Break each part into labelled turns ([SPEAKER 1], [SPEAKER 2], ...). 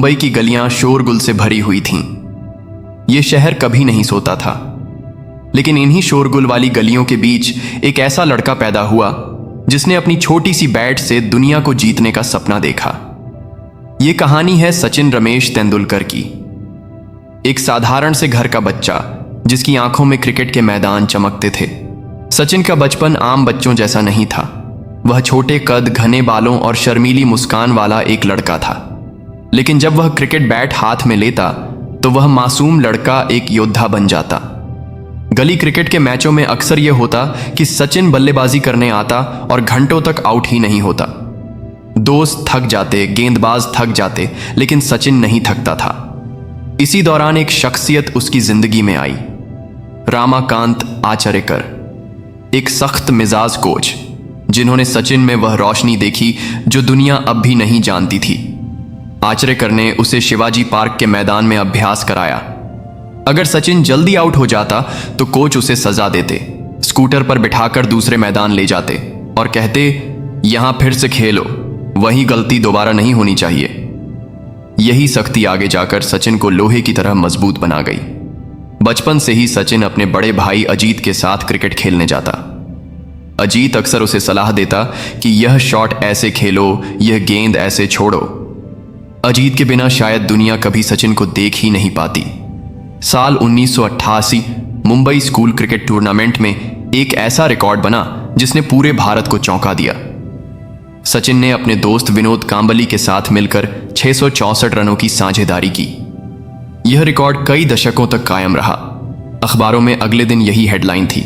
[SPEAKER 1] मुंबई की गलियां शोरगुल से भरी हुई थीं। ये शहर कभी नहीं सोता था, लेकिन इन्हीं शोरगुल वाली गलियों के बीच एक ऐसा लड़का पैदा हुआ जिसने अपनी छोटी सी बैट से दुनिया को जीतने का सपना देखा। ये कहानी है सचिन रमेश तेंदुलकर की। एक साधारण से घर का बच्चा जिसकी आंखों में क्रिकेट के मैदान चमकते थे। सचिन का बचपन आम बच्चों जैसा नहीं था। वह छोटे कद, घने बालों और शर्मीली मुस्कान वाला एक लड़का था। लेकिन जब वह क्रिकेट बैट हाथ में लेता तो वह मासूम लड़का एक योद्धा बन जाता। गली क्रिकेट के मैचों में अक्सर यह होता कि सचिन बल्लेबाजी करने आता और घंटों तक आउट ही नहीं होता। दोस्त थक जाते, गेंदबाज थक जाते, लेकिन सचिन नहीं थकता था। इसी दौरान एक शख्सियत उसकी जिंदगी में आई, रामाकांत आचरेकर, एक सख्त मिजाज कोच जिन्होंने सचिन में वह रोशनी देखी जो दुनिया अब भी नहीं जानती थी। आचरेकर ने उसे शिवाजी पार्क के मैदान में अभ्यास कराया। अगर सचिन जल्दी आउट हो जाता तो कोच उसे सजा देते, स्कूटर पर बिठाकर दूसरे मैदान ले जाते और कहते, यहां फिर से खेलो, वही गलती दोबारा नहीं होनी चाहिए। यही सख्ती आगे जाकर सचिन को लोहे की तरह मजबूत बना गई। बचपन से ही सचिन अपने बड़े भाई अजीत के साथ क्रिकेट खेलने जाता। अजीत अक्सर उसे सलाह देता कि यह शॉट ऐसे खेलो, यह गेंद ऐसे छोड़ो। अजीत के बिना शायद दुनिया कभी सचिन को देख ही नहीं पाती। साल 1988 मुंबई स्कूल क्रिकेट टूर्नामेंट में एक ऐसा रिकॉर्ड बना जिसने पूरे भारत को चौंका दिया। सचिन ने अपने दोस्त विनोद कांबली के साथ मिलकर 664 रनों की साझेदारी की। यह रिकॉर्ड कई दशकों तक कायम रहा। अखबारों में अगले दिन यही हेडलाइन थी,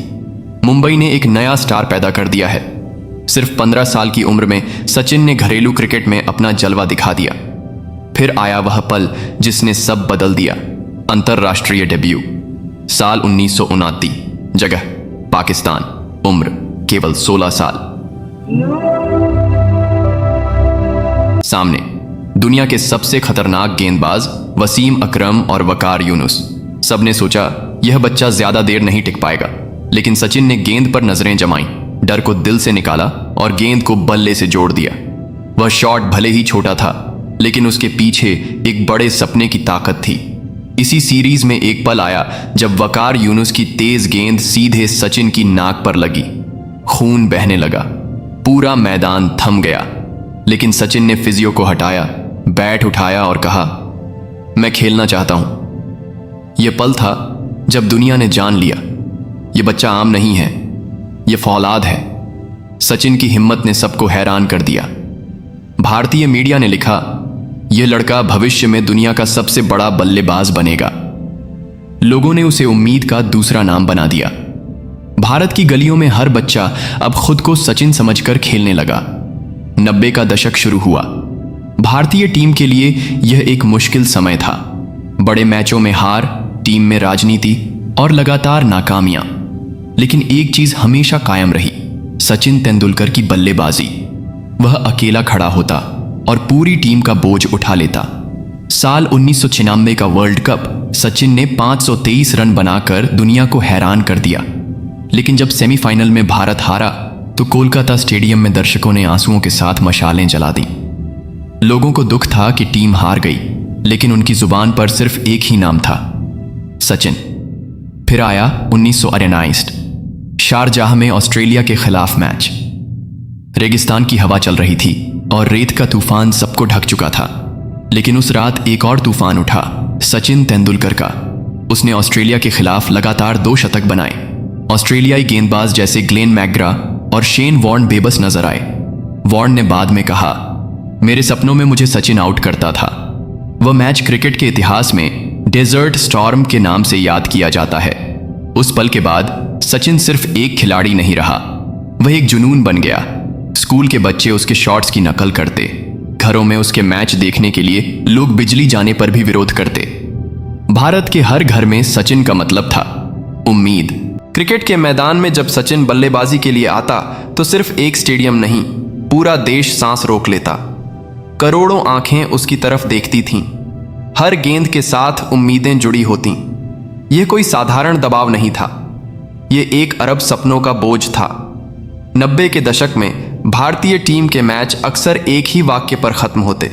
[SPEAKER 1] मुंबई ने एक नया स्टार पैदा कर दिया है। सिर्फ 15 साल की उम्र में सचिन ने घरेलू क्रिकेट में अपना जलवा दिखा दिया। फिर आया वह पल जिसने सब बदल दिया, अंतरराष्ट्रीय डेब्यू। साल 1929, जगह पाकिस्तान, उम्र केवल 16 साल। सामने दुनिया के सबसे खतरनाक गेंदबाज वसीम अकरम और वकार यूनुस। सबने सोचा यह बच्चा ज्यादा देर नहीं टिक पाएगा, लेकिन सचिन ने गेंद पर नजरें जमाई, डर को दिल से निकाला और गेंद को बल्ले से जोड़ दिया। वह शॉट भले ही छोटा था, लेकिन उसके पीछे एक बड़े सपने की ताकत थी। इसी सीरीज में एक पल आया जब वकार यूनुस की तेज गेंद सीधे सचिन की नाक पर लगी। खून बहने लगा, पूरा मैदान थम गया, लेकिन सचिन ने फिजियो को हटाया, बैट उठाया और कहा, मैं खेलना चाहता हूं। यह पल था जब दुनिया ने जान लिया, यह बच्चा आम नहीं है, यह फौलाद है। सचिन की हिम्मत ने सबको हैरान कर दिया। भारतीय मीडिया ने लिखा, यह लड़का भविष्य में दुनिया का सबसे बड़ा बल्लेबाज बनेगा। लोगों ने उसे उम्मीद का दूसरा नाम बना दिया। भारत की गलियों में हर बच्चा अब खुद को सचिन समझकर खेलने लगा। 90 का दशक शुरू हुआ। भारतीय टीम के लिए यह एक मुश्किल समय था। बड़े मैचों में हार, टीम में राजनीति और लगातार नाकामियां। लेकिन एक चीज हमेशा कायम रही, सचिन तेंदुलकर की बल्लेबाजी। वह अकेला खड़ा होता और पूरी टीम का बोझ उठा लेता। साल 1996 का वर्ल्ड कप सचिन ने 523 रन बनाकर दुनिया को हैरान कर दिया। लेकिन जब सेमीफाइनल में भारत हारा तो कोलकाता स्टेडियम में दर्शकों ने आंसुओं के साथ मशालें जला दी। लोगों को दुख था कि टीम हार गई, लेकिन उनकी जुबान पर सिर्फ एक ही नाम था, सचिन। फिर आया 1999, शारजाह में ऑस्ट्रेलिया के खिलाफ मैच। रेगिस्तान की हवा चल रही थी और रेत का तूफान सबको ढक चुका था। लेकिन उस रात एक और तूफान उठा, सचिन तेंदुलकर का। उसने ऑस्ट्रेलिया के खिलाफ लगातार 2 शतक बनाए। ऑस्ट्रेलियाई गेंदबाज जैसे ग्लेन मैकग्रा और शेन वॉर्न बेबस नजर आए। वॉर्न ने बाद में कहा, मेरे सपनों में मुझे सचिन आउट करता था। वह मैच क्रिकेट के इतिहास में डेजर्ट स्टॉर्म के नाम से याद किया जाता है। उस पल के बाद सचिन सिर्फ एक खिलाड़ी नहीं रहा, वह एक जुनून बन गया। स्कूल के बच्चे उसके शॉट्स की नकल करते, घरों में उसके मैच देखने के लिए लोग बिजली जाने पर भी विरोध करते। भारत के हर घर में सचिन का मतलब था उम्मीद। क्रिकेट के मैदान में जब सचिन बल्लेबाजी के लिए आता तो सिर्फ एक स्टेडियम नहीं, पूरा देश सांस रोक लेता। करोड़ों आंखें उसकी तरफ देखती थीं। हर गेंद के साथ उम्मीदें जुड़ी होतीं। यह कोई साधारण दबाव नहीं था, यह 1 अरब सपनों का बोझ था। 90 के दशक में भारतीय टीम के मैच अक्सर एक ही वाक्य पर खत्म होते,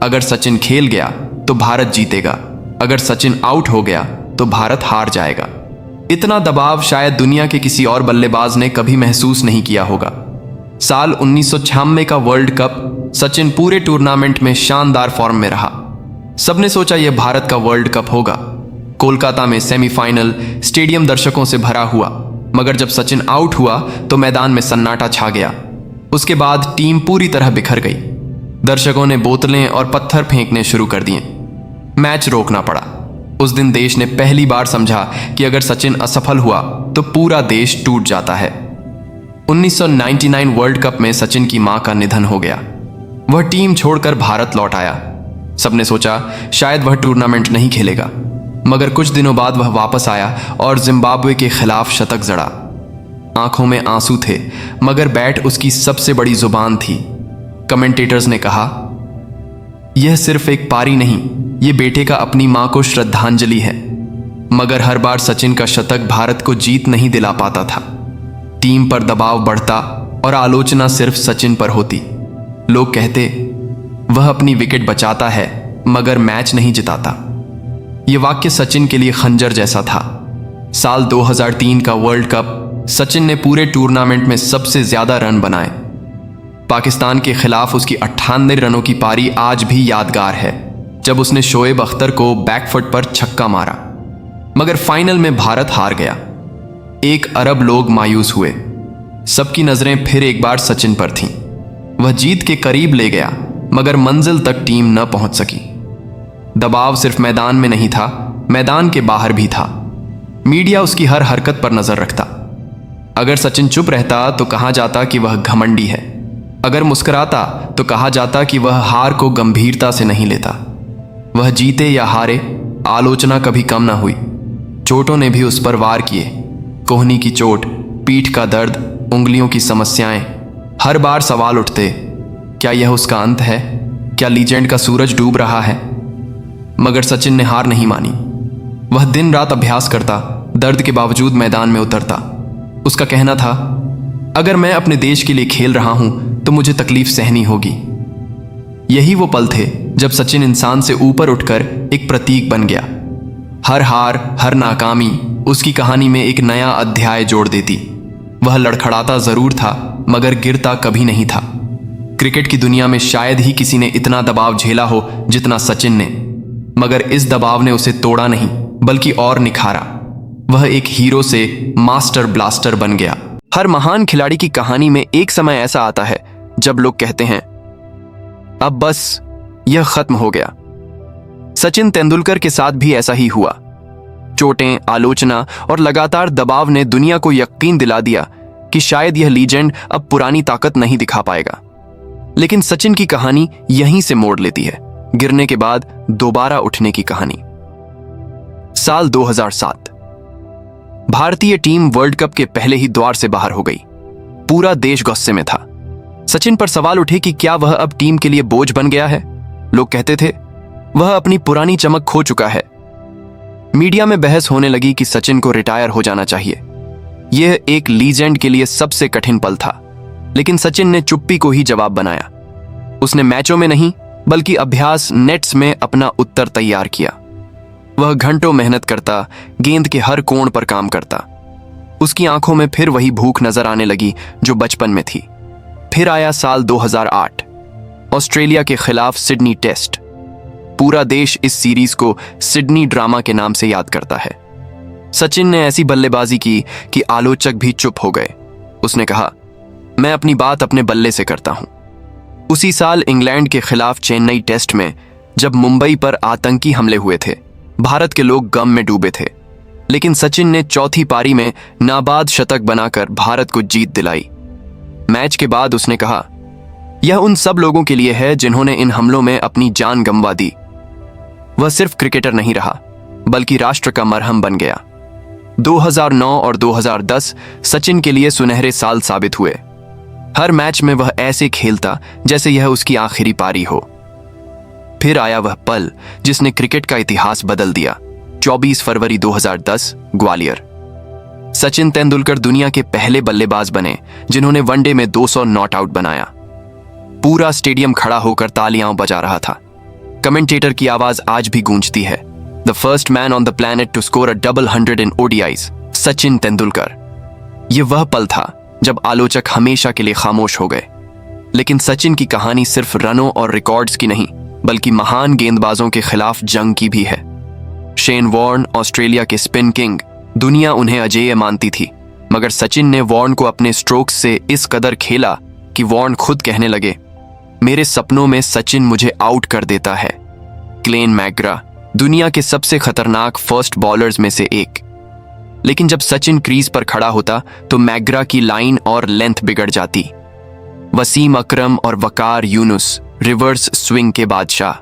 [SPEAKER 1] अगर सचिन खेल गया तो भारत जीतेगा, अगर सचिन आउट हो गया तो भारत हार जाएगा। इतना दबाव शायद दुनिया के किसी और बल्लेबाज ने कभी महसूस नहीं किया होगा। साल 1996 का वर्ल्ड कप सचिन पूरे टूर्नामेंट में शानदार फॉर्म में रहा। सबने सोचा यह भारत का वर्ल्ड कप होगा। कोलकाता में सेमीफाइनल स्टेडियम दर्शकों से भरा हुआ, मगर जब सचिन आउट हुआ तो मैदान में सन्नाटा छा गया। उसके बाद टीम पूरी तरह बिखर गई। दर्शकों ने बोतलें और पत्थर फेंकने शुरू कर दिए। मैच रोकना पड़ा। उस दिन देश ने पहली बार समझा कि अगर सचिन असफल हुआ तो पूरा देश टूट जाता है। 1999 वर्ल्ड कप में सचिन की मां का निधन हो गया। वह टीम छोड़कर भारत लौट आया। सबने सोचा शायद वह टूर्नामेंट नहीं खेलेगा, मगर कुछ दिनों बाद वह वापस आया और जिम्बाब्वे के खिलाफ शतक जड़ा। आंखों में आंसू थे, मगर बैट उसकी सबसे बड़ी जुबान थी। कमेंटेटर्स ने कहा, यह सिर्फ एक पारी नहीं, यह बेटे का अपनी मां को श्रद्धांजलि है। मगर हर बार सचिन का शतक भारत को जीत नहीं दिला पाता था। टीम पर दबाव बढ़ता और आलोचना सिर्फ सचिन पर होती। लोग कहते, वह अपनी विकेट बचाता है मगर मैच नहीं जिताता। यह वाक्य सचिन के लिए खंजर जैसा था। साल 2003 का वर्ल्ड कप सचिन ने पूरे टूर्नामेंट में सबसे ज्यादा रन बनाए। पाकिस्तान के खिलाफ उसकी 98 रनों की पारी आज भी यादगार है, जब उसने शोएब अख्तर को बैकफुट पर छक्का मारा। मगर फाइनल में भारत हार गया। 1 अरब लोग मायूस हुए। सबकी नजरें फिर एक बार सचिन पर थीं। वह जीत के करीब ले गया, मगर मंजिल तक टीम न पहुंच सकी। दबाव सिर्फ मैदान में नहीं था, मैदान के बाहर भी था। मीडिया उसकी हर हरकत पर नजर रखता। अगर सचिन चुप रहता तो कहा जाता कि वह घमंडी है। अगर मुस्कुराता तो कहा जाता कि वह हार को गंभीरता से नहीं लेता। वह जीते या हारे, आलोचना कभी कम ना हुई। चोटों ने भी उस पर वार किए। कोहनी की चोट, पीठ का दर्द, उंगलियों की समस्याएं। हर बार सवाल उठते, क्या यह उसका अंत है? क्या लीजेंड का सूरज डूब रहा है? मगर सचिन ने हार नहीं मानी। वह दिन रात अभ्यास करता, दर्द के बावजूद मैदान में उतरता। उसका कहना था, अगर मैं अपने देश के लिए खेल रहा हूं तो मुझे तकलीफ सहनी होगी। यही वो पल थे जब सचिन इंसान से ऊपर उठकर एक प्रतीक बन गया। हर हार, हर नाकामी उसकी कहानी में एक नया अध्याय जोड़ देती। वह लड़खड़ाता जरूर था, मगर गिरता कभी नहीं था। क्रिकेट की दुनिया में शायद ही किसी ने इतना दबाव झेला हो जितना सचिन ने, मगर इस दबाव ने उसे तोड़ा नहीं, बल्कि और निखारा। वह एक हीरो से मास्टर ब्लास्टर बन गया। हर महान खिलाड़ी की कहानी में एक समय ऐसा आता है जब लोग कहते हैं, अब बस यह खत्म हो गया। सचिन तेंदुलकर के साथ भी ऐसा ही हुआ। चोटें, आलोचना और लगातार दबाव ने दुनिया को यकीन दिला दिया कि शायद यह लीजेंड अब पुरानी ताकत नहीं दिखा पाएगा। लेकिन सचिन की कहानी यहीं से मोड़ लेती है, गिरने के बाद दोबारा उठने की कहानी। साल 2007, भारतीय टीम वर्ल्ड कप के पहले ही द्वार से बाहर हो गई। पूरा देश गुस्से में था। सचिन पर सवाल उठे कि क्या वह अब टीम के लिए बोझ बन गया है। लोग कहते थे, वह अपनी पुरानी चमक खो चुका है। मीडिया में बहस होने लगी कि सचिन को रिटायर हो जाना चाहिए। यह एक लीजेंड के लिए सबसे कठिन पल था, लेकिन सचिन ने चुप्पी को ही जवाब बनाया। उसने मैचों में नहीं, बल्कि अभ्यास नेट्स में अपना उत्तर तैयार किया। वह घंटों मेहनत करता, गेंद के हर कोण पर काम करता। उसकी आंखों में फिर वही भूख नजर आने लगी जो बचपन में थी। फिर आया साल 2008, ऑस्ट्रेलिया के खिलाफ सिडनी टेस्ट। पूरा देश इस सीरीज को सिडनी ड्रामा के नाम से याद करता है। सचिन ने ऐसी बल्लेबाजी की कि आलोचक भी चुप हो गए। उसने कहा, मैं अपनी बात अपने बल्ले से करता हूं। उसी साल इंग्लैंड के खिलाफ चेन्नई टेस्ट में जब मुंबई पर आतंकी हमले हुए थे, भारत के लोग गम में डूबे थे। लेकिन सचिन ने चौथी पारी में नाबाद शतक बनाकर भारत को जीत दिलाई। मैच के बाद उसने कहा, यह उन सब लोगों के लिए है जिन्होंने इन हमलों में अपनी जान गंवा दी। वह सिर्फ क्रिकेटर नहीं रहा, बल्कि राष्ट्र का मरहम बन गया। 2009 और 2010 सचिन के लिए सुनहरे साल साबित हुए। हर मैच में वह ऐसे खेलता जैसे यह उसकी आखिरी पारी हो। फिर आया वह पल जिसने क्रिकेट का इतिहास बदल दिया। 24 फरवरी 2010, ग्वालियर। सचिन तेंदुलकर दुनिया के पहले बल्लेबाज बने जिन्होंने वनडे में 200 नॉट आउट बनाया। पूरा स्टेडियम खड़ा होकर तालियां बजा रहा था। कमेंटेटर की आवाज आज भी गूंजती है, the first man on the planet to score a double 100 in ODIs, Sachin Tendulkar. यह वह पल था जब आलोचक हमेशा के लिए खामोश हो गए। लेकिन सचिन की कहानी सिर्फ रनों और रिकॉर्ड्स की नहीं, बल्कि महान गेंदबाजों के खिलाफ जंग की भी है। शेन वॉर्न, ऑस्ट्रेलिया के स्पिन किंग, दुनिया उन्हें अजेय मानती थी, मगर सचिन ने वॉर्न को अपने स्ट्रोक्स से इस कदर खेला कि वॉर्न खुद कहने लगे, मेरे सपनों में सचिन मुझे आउट कर देता है। ग्लेन मैकग्रा, दुनिया के सबसे खतरनाक फर्स्ट बॉलर्स में से एक। लेकिन जब सचिन क्रीज पर खड़ा होता तो मैकग्रा की लाइन और लेंथ बिगड़ जाती। वसीम अकरम और वकार यूनुस, रिवर्स स्विंग के बादशाह।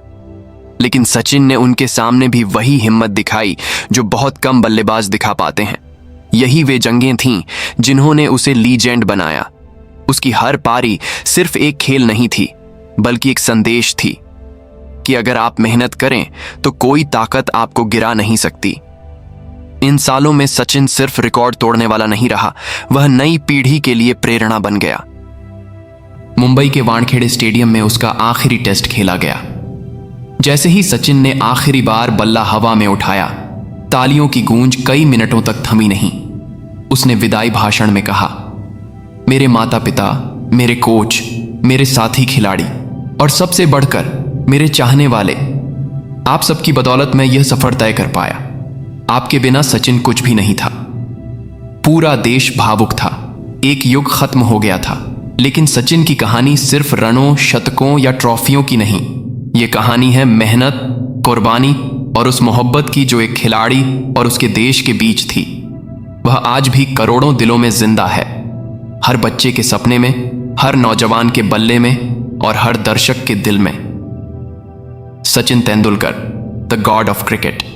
[SPEAKER 1] लेकिन सचिन ने उनके सामने भी वही हिम्मत दिखाई जो बहुत कम बल्लेबाज दिखा पाते हैं। यही वे जंगें थीं जिन्होंने उसे लीजेंड बनाया। उसकी हर पारी सिर्फ एक खेल नहीं थी, बल्कि एक संदेश थी कि अगर आप मेहनत करें तो कोई ताकत आपको गिरा नहीं सकती। इन सालों में सचिन सिर्फ रिकॉर्ड तोड़ने वाला नहीं रहा, वह नई पीढ़ी के लिए प्रेरणा बन गया। मुंबई के वानखेड़े स्टेडियम में उसका आखिरी टेस्ट खेला गया। जैसे ही सचिन ने आखिरी बार बल्ला हवा में उठाया, तालियों की गूंज कई मिनटों तक थमी नहीं। उसने विदाई भाषण में कहा, मेरे माता पिता, मेरे कोच, मेरे साथी खिलाड़ी और सबसे बढ़कर मेरे चाहने वाले, आप सबकी बदौलत मैं यह सफर तय कर पाया। आपके बिना सचिन कुछ भी नहीं था। पूरा देश भावुक था। एक युग खत्म हो गया था, लेकिन सचिन की कहानी सिर्फ रनों, शतकों या ट्रॉफियों की नहीं। ये कहानी है मेहनत, कुर्बानी और उस मोहब्बत की जो एक खिलाड़ी और उसके देश के बीच थी। वह आज भी करोड़ों दिलों में जिंदा है, हर बच्चे के सपने में, हर नौजवान के बल्ले में और हर दर्शक के दिल में। Sachin Tendulkar, the God of cricket.